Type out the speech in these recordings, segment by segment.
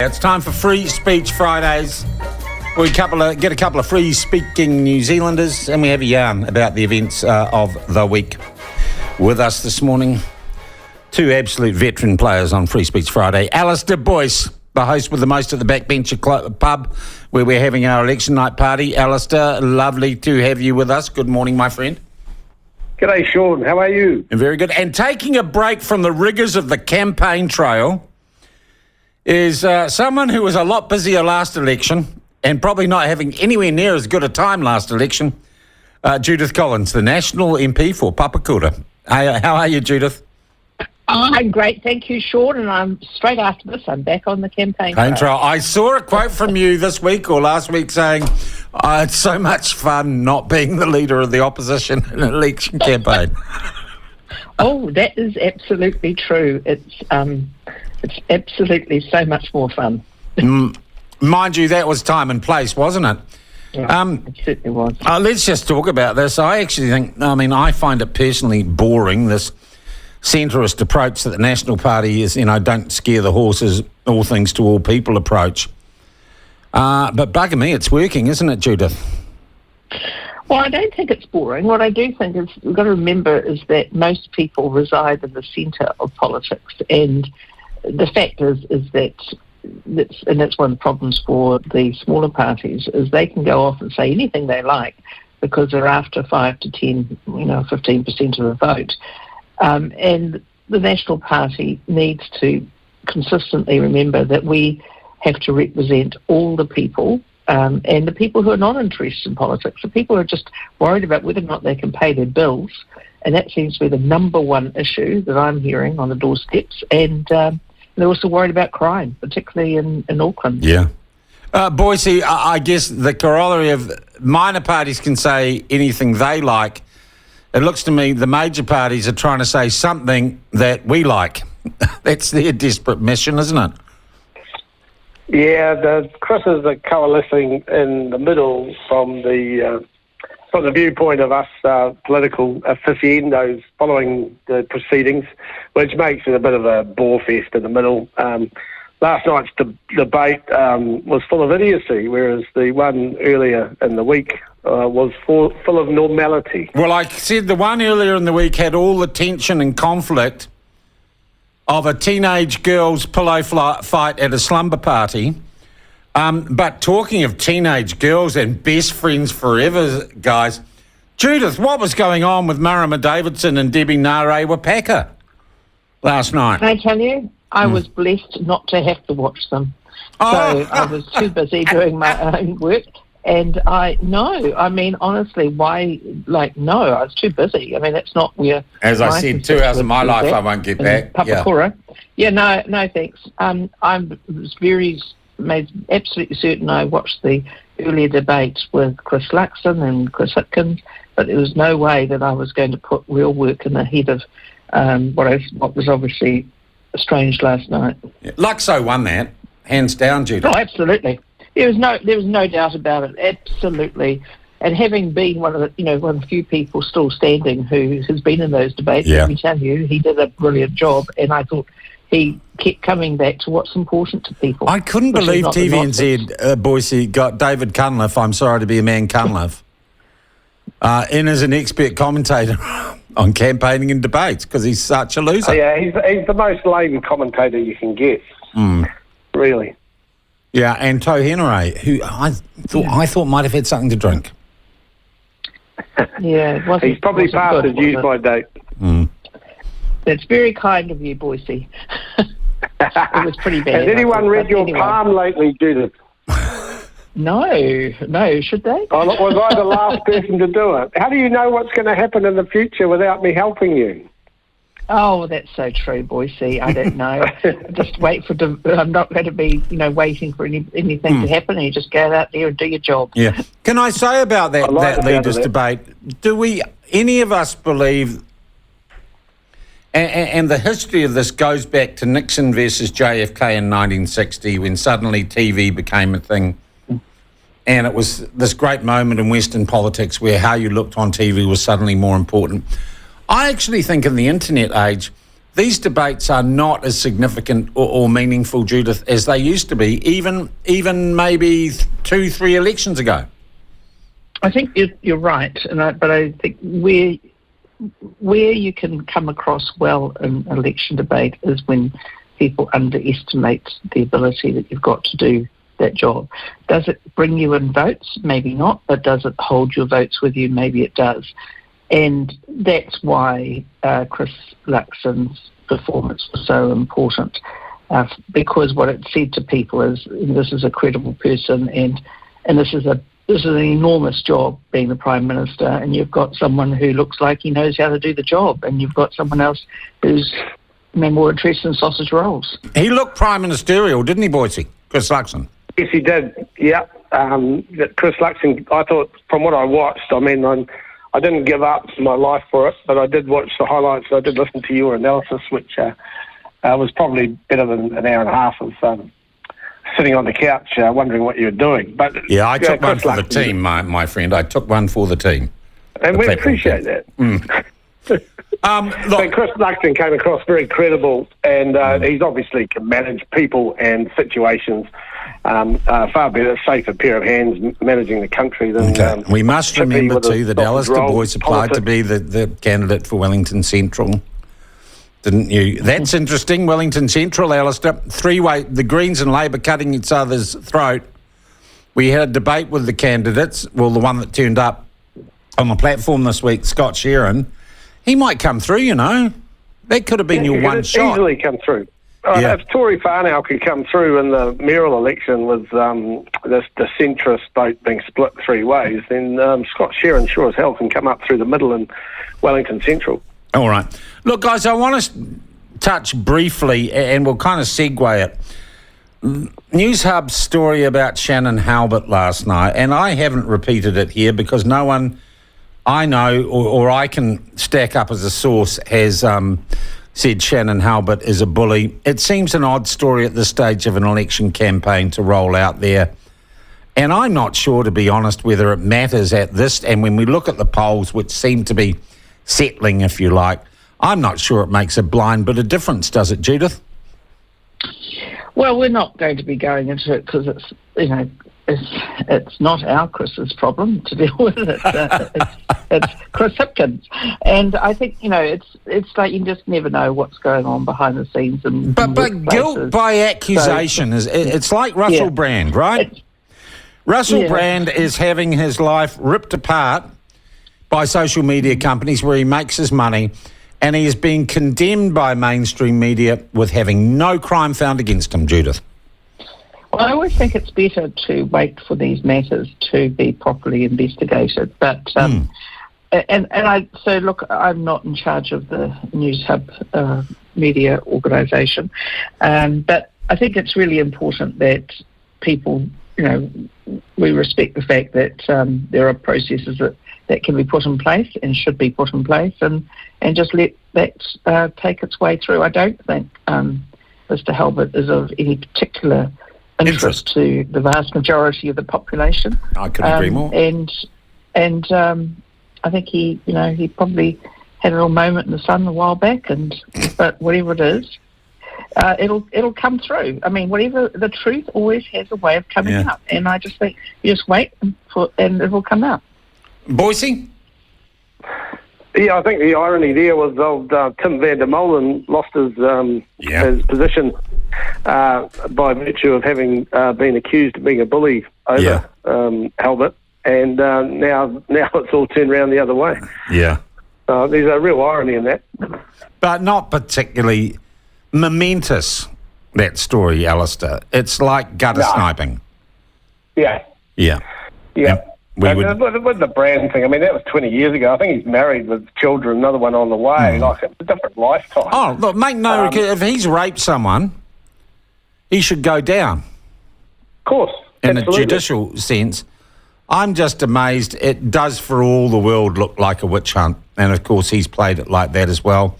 It's time for Free Speech Fridays. We get a couple of free speaking New Zealanders and we have a yarn about the events of the week. With us this morning, two absolute veteran players on Free Speech Friday. Alistair Boyce, the host with the most at the Backbencher pub where we're having our election night party. Alistair, lovely to have you with us. Good morning, my friend. G'day, Sean. How are you? Very good. And taking a break from the rigours of the campaign trail is someone who was a lot busier last election and probably not having anywhere near as good a time last election, Judith Collins, the National MP for Papakura. How are you, Judith? I'm great, thank you, Sean, and I'm straight after this, I'm back on the campaign trail. I saw a quote from you this week or last week saying, it's so much fun not being the leader of the opposition in an election campaign. Oh, that is absolutely true. It's absolutely so much more fun. Mind you, that was time and place, wasn't it? Yeah, it certainly was. Let's just talk about this. I actually I find it personally boring, this centrist approach that the National Party is, don't scare the horses, all things to all people approach. But bugger me, it's working, isn't it, Judith? Well, I don't think it's boring. What I do think is we've got to remember is that most people reside in the centre of politics, and the fact is that that's one of the problems for the smaller parties is they can go off and say anything they like because they're after 5 to 10, 15% of the vote. And the National Party needs to consistently remember that we have to represent all the people and the people who are not interested in politics, the people who are just worried about whether or not they can pay their bills. And that seems to be the number one issue that I'm hearing on the doorsteps. And they're also worried about crime, particularly in Auckland. Yeah. Boise, I guess the corollary of minor parties can say anything they like. It looks to me the major parties are trying to say something that we like. That's their desperate mission, isn't it? Yeah, the Chris's are coalescing in the middle from the viewpoint of us political aficionados following the proceedings, which makes it a bit of a bore fest in the middle. Last night's debate was full of idiocy, whereas the one earlier in the week was full of normality. Well, I said the one earlier in the week had all the tension and conflict of a teenage girl's pillow fight at a slumber party. But talking of teenage girls and best friends forever, guys, Judith, what was going on with Marama Davidson and Debbie Nare-Wapaka last night? Can I tell you, I was blessed not to have to watch them. So I was too busy doing my own work. And honestly, why, I was too busy. I mean, that's not where... As I said, 2 hours of my life I won't get back. Papakura. Yeah, no, thanks. Made absolutely certain I watched the earlier debate with Chris Luxon and Chris Hitkins, but there was no way that I was going to put real work in the head of what was obviously strange last night. Yeah. Luxo won that, hands down, Judith. Oh, absolutely. There was no doubt about it. Absolutely. And having been one of the few people still standing who has been in those debates, let me tell you, he did a brilliant job. And I thought he kept coming back to what's important to people. I couldn't believe TVNZ, Boise, got David Cunliffe, I'm sorry to be a man, Cunliffe, in as an expert commentator on campaigning and debates because he's such a loser. Oh, yeah, he's the most lame commentator you can get, really. Yeah, and Toe Henry, who I thought might have had something to drink. Yeah, he's probably past his use-by date. That's very kind of you, Boise. It was pretty bad. Has anyone read your palm lately, Judith? No, should they? Was I the last person to do it? How do you know what's going to happen in the future without me helping you? Oh, that's so true, Boise. I don't know. Just wait I'm not going to be, waiting for anything to happen. You just go out there and do your job. Yeah. Can I say about that leaders' debate? Do we, any of us, believe? And the history of this goes back to Nixon versus JFK in 1960, when suddenly TV became a thing. And it was this great moment in Western politics where how you looked on TV was suddenly more important. I actually think in the internet age, these debates are not as significant or meaningful, Judith, as they used to be, even maybe 2-3 elections ago. I think you're right, but I think where you can come across well in election debate is when people underestimate the ability that you've got to do that job. Does it bring you in votes? Maybe not, but does it hold your votes with you? Maybe it does. And that's why Chris Luxon's performance was so important, because what it said to people is, this is a credible person, and this is an enormous job being the Prime Minister, and you've got someone who looks like he knows how to do the job, and you've got someone else who's more interested in sausage rolls. He looked prime ministerial, didn't he, Boyce? Chris Luxon. Yes, he did. Yeah. Chris Luxon, I thought, from what I watched, I didn't give up my life for it, but I did watch the highlights. I did listen to your analysis, which was probably better than an hour and a half of sitting on the couch wondering what you were doing. But yeah, I took one for the team, my friend. I took one for the team. And we appreciate that. So Chris Luxon came across very credible, and he's obviously can manage people and situations far better, safer pair of hands managing the country than... we must remember too that Alistair Boyce applied to be the candidate for Wellington Central, didn't you? That's interesting. Wellington Central, Alistair, three-way, the Greens and Labor cutting each other's throat. We had a debate with the candidates, well, the one that turned up on the platform this week, Scott Sheeran. He might come through, you know. That could have been your one shot. Easily come through. If Tory Whanau could come through in the mayoral election with the centrist vote being split three ways, then Scott Sheeran sure as hell can come up through the middle in Wellington Central. All right. Look, guys, I want to touch briefly, and we'll kind of segue it. News Hub's story about Shannon Halbert last night, and I haven't repeated it here because no one I know or I can stack up as a source has said Shannon Halbert is a bully. It seems an odd story at this stage of an election campaign to roll out there. And I'm not sure, to be honest, whether it matters at this. And when we look at the polls, which seem to be settling, if you like, I'm not sure it makes a blind bit of difference, does it, Judith? Well, we're not going to be going into it because it's, it's not our Chris's problem to deal with. It's Chris Hipkins, and I think it's like you just never know what's going on behind the scenes. But guilt by accusation it's like Russell Brand, right? Russell Brand is having his life ripped apart by social media companies where he makes his money, and he is being condemned by mainstream media with having no crime found against him, Judith. Well, I always think it's better to wait for these matters to be properly investigated. But look, I'm not in charge of the News Hub media organisation, but I think it's really important that people, we respect the fact that there are processes that can be put in place and should be put in place, and just let that take its way through. I don't think Mr. Halbert is of any particular interest to the vast majority of the population. I couldn't agree more. And I think he probably had a little moment in the sun a while back, but whatever it is, it'll come through. I mean, whatever, the truth always has a way of coming out, and I just think you just wait and it will come out. Boyce? Yeah, I think the irony there was old Tim van der Molen lost his position by virtue of having been accused of being a bully over Halbert, and now it's all turned around the other way. Yeah. There's a real irony in that. But not particularly momentous, that story, Alistair. It's like gutter sniping. Yeah. Yeah. Yeah. With the Brand thing, I mean, that was 20 years ago. I think he's married with children, another one on the way. Like, it's a different lifetime. Oh, look, make no... if he's raped someone, he should go down. Of course. In a judicial sense. I'm just amazed. It does, for all the world, look like a witch hunt. And, of course, he's played it like that as well.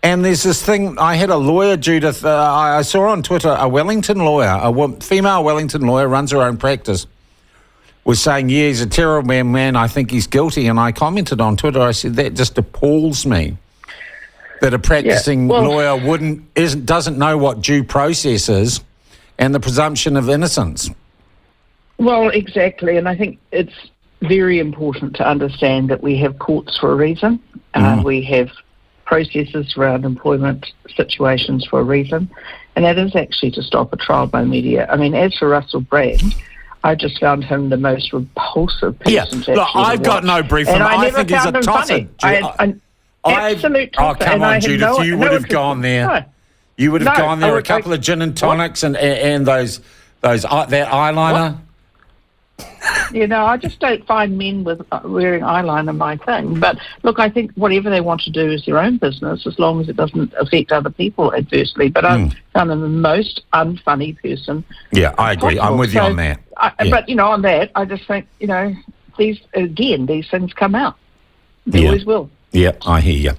And there's this thing... I had a lawyer, Judith, I saw on Twitter, a Wellington lawyer, a female Wellington lawyer, runs her own practice, was saying, he's a terrible man, I think he's guilty. And I commented on Twitter, I said, that just appalls me. that a practicing lawyer doesn't know what due process is and the presumption of innocence. Well, exactly, and I think it's very important to understand that we have courts for a reason. We have processes around employment situations for a reason, and that is actually to stop a trial by media. I mean, as for Russell Brand, I just found him the most repulsive person to look, I've got no brief from him. I think he's a tosser. Absolute tosser. Oh, come on, Judith, you would have gone there. No. You would have gone there, a couple of gin and tonics and that eyeliner. I just don't find men with wearing eyeliner my thing. But look, I think whatever they want to do is their own business, as long as it doesn't affect other people adversely. But I found him the most unfunny person. Yeah, I agree. I'm with you on that. But on that, I just think these things come out. They always will. Yeah, I hear you.